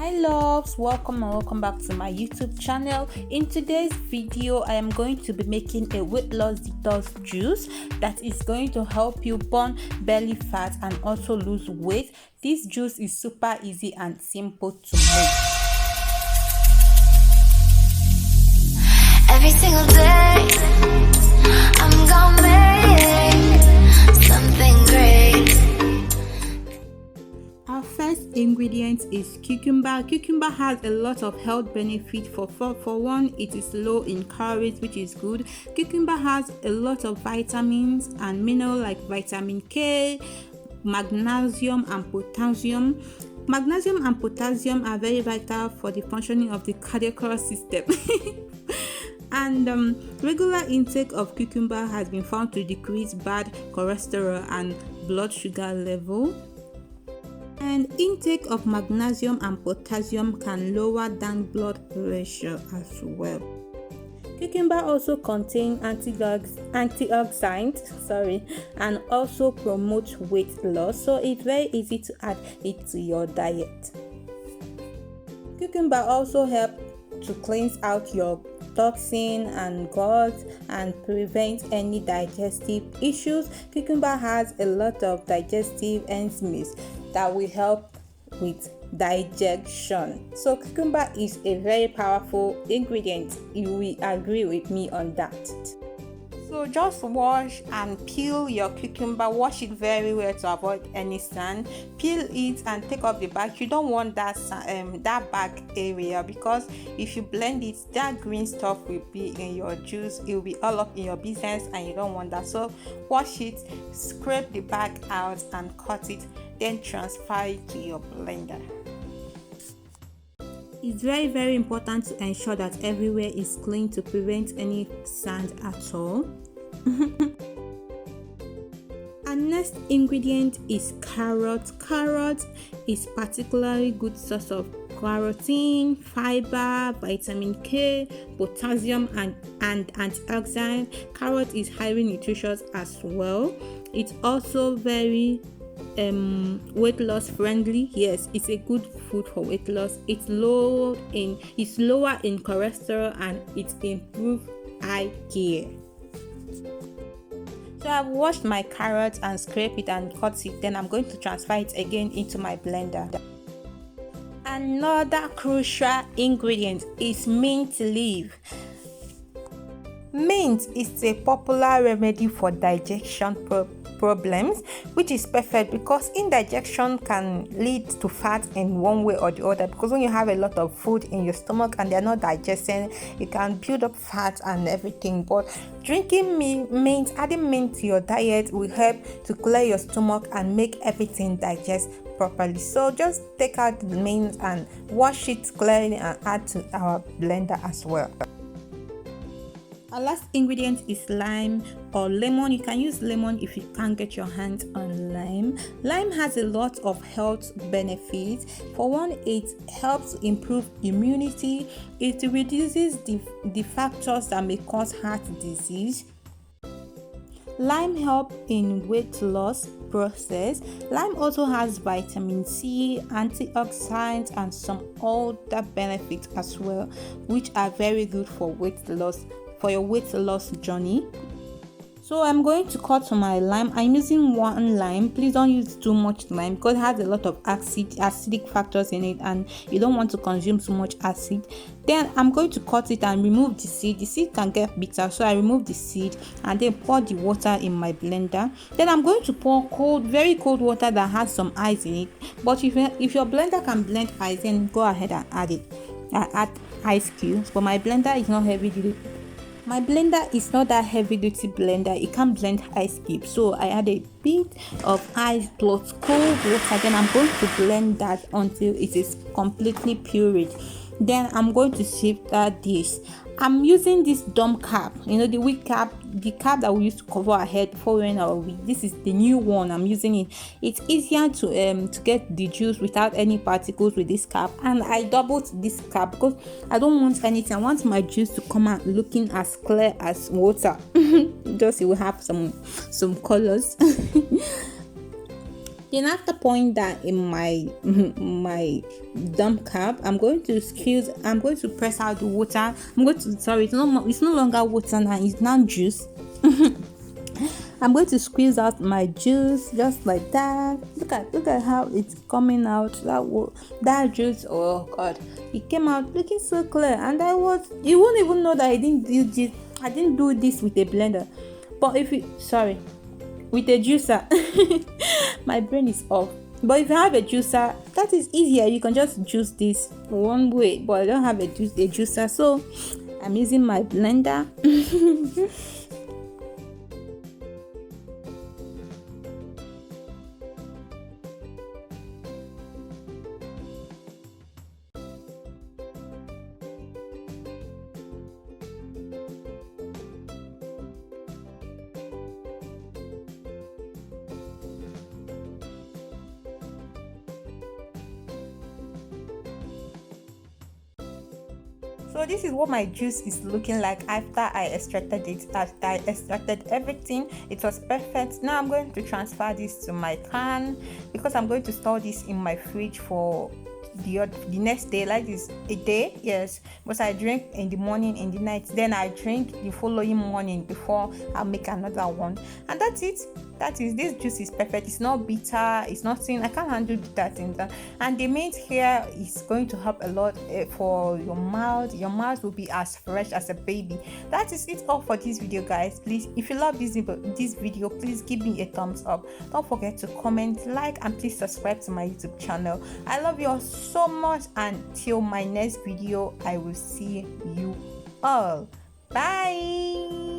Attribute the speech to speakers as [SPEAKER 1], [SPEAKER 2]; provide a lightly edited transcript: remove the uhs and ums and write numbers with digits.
[SPEAKER 1] Hi loves, welcome and welcome back to my YouTube channel. In today's video I am going to be making a weight loss detox juice that is going to help you burn belly fat and also lose weight. This juice is super easy and simple to make.
[SPEAKER 2] Every single day I'm gonna make something great.
[SPEAKER 1] Our first ingredient is cucumber. Cucumber has a lot of health benefits. For one, it is low in calories, which is good. Cucumber has a lot of vitamins and minerals like vitamin K, magnesium and potassium. Magnesium and potassium are very vital for the functioning of the cardiovascular system. And regular intake of cucumber has been found to decrease bad cholesterol and blood sugar level. And intake of magnesium and potassium can lower down blood pressure as well. Cucumber also contains antioxidants, and also promotes weight loss, so it's very easy to add it to your diet. Cucumber also helps to cleanse out your toxin and gut and prevent any digestive issues. Cucumber has a lot of digestive enzymes that will help with digestion. So cucumber is a very powerful ingredient. You will agree with me on that. So just wash and peel your cucumber. Wash it very well to avoid any sand. Peel it and take off the back. You don't want that back area, because if you blend it, that green stuff will be in your juice. It will be all up in your business and you don't want that. So wash it, scrape the back out and cut it, then transfer it to your blender. It's very important to ensure that everywhere is clean to prevent any sand at all. And next ingredient is carrot. Carrot is particularly good source of carotene, fiber, vitamin K, potassium and antioxidant. Carrot is highly nutritious as well. It's also very weight loss friendly. Yes, it's a good food for weight loss. It's lower in cholesterol and it improves eye care. So I've washed my carrots and scrape it and cut it. Then I'm going to transfer it again into my blender. Another crucial ingredient is mint leaf. Mint is a popular remedy for digestion problems, which is perfect because indigestion can lead to fat in one way or the other, because when you have a lot of food in your stomach and they're not digesting, it can build up fat and everything. But drinking mint, adding mint to your diet will help to clear your stomach and make everything digest properly. So just take out the mint and wash it clearly and add to our blender as well. Our last ingredient is lime or lemon. You can use lemon if you can't get your hands on lime. Lime has a lot of health benefits. For one, it helps improve immunity. It reduces the factors that may cause heart disease. Lime helps in weight loss process. Lime also has vitamin C, antioxidants, and some other benefits as well, which are very good for weight loss, for your weight loss journey. So I'm going to cut my lime. I'm using one lime. Please don't use too much lime because it has a lot of acidic factors in it and you don't want to consume too much acid. Then I'm going to cut it and remove the seed. The seed can get bitter, so I remove the seed and then pour the water in my blender. Then I'm going to pour very cold water that has some ice in it. But if your blender can blend ice, then go ahead and add it. I add ice cubes, but my blender is not heavy duty. My blender is not that heavy duty blender. It can't blend ice cubes, so I add a bit of ice plus cold water. Then I'm going to blend that until it is completely pureed. Then I'm going to shift this. I'm using this dome cap, the wig cap, the cap that we used to cover our head before wearing our wig. This is the new one. I'm using it. It's easier to get the juice without any particles with this cap, and I doubled this cap because I don't want anything. I want my juice to come out looking as clear as water. Just it will have some colors. Then after pouring that in my my dump cup, I'm going to press out the water. It's no longer water now, it's now juice. I'm going to squeeze out my juice just like that. Look at how it's coming out. That juice, oh god, it came out looking so clear. And you won't even know that I didn't do this with a blender. But with a juicer. My brain is off. But if you have a juicer, that is easier. You can just juice this one way. But I don't have a juicer, so I'm using my blender. So this is what my juice is looking like after I extracted it. After I extracted everything, it was perfect. Now I'm going to transfer this to my can because I'm going to store this in my fridge for the next day, like this a day. Yes, because I drink in the morning, in the night, then I drink the following morning before I make another one. And that's it. This juice is perfect. It's not bitter, it's nothing. I can't handle bitter things. And the mint here is going to help a lot for your mouth. Your mouth will be as fresh as a baby. That is it all for this video, guys. Please, if you love this video, please give me a thumbs up. Don't forget to comment, like, and please subscribe to my YouTube channel. I love you all so much. Until my next video, I will see you all. Bye.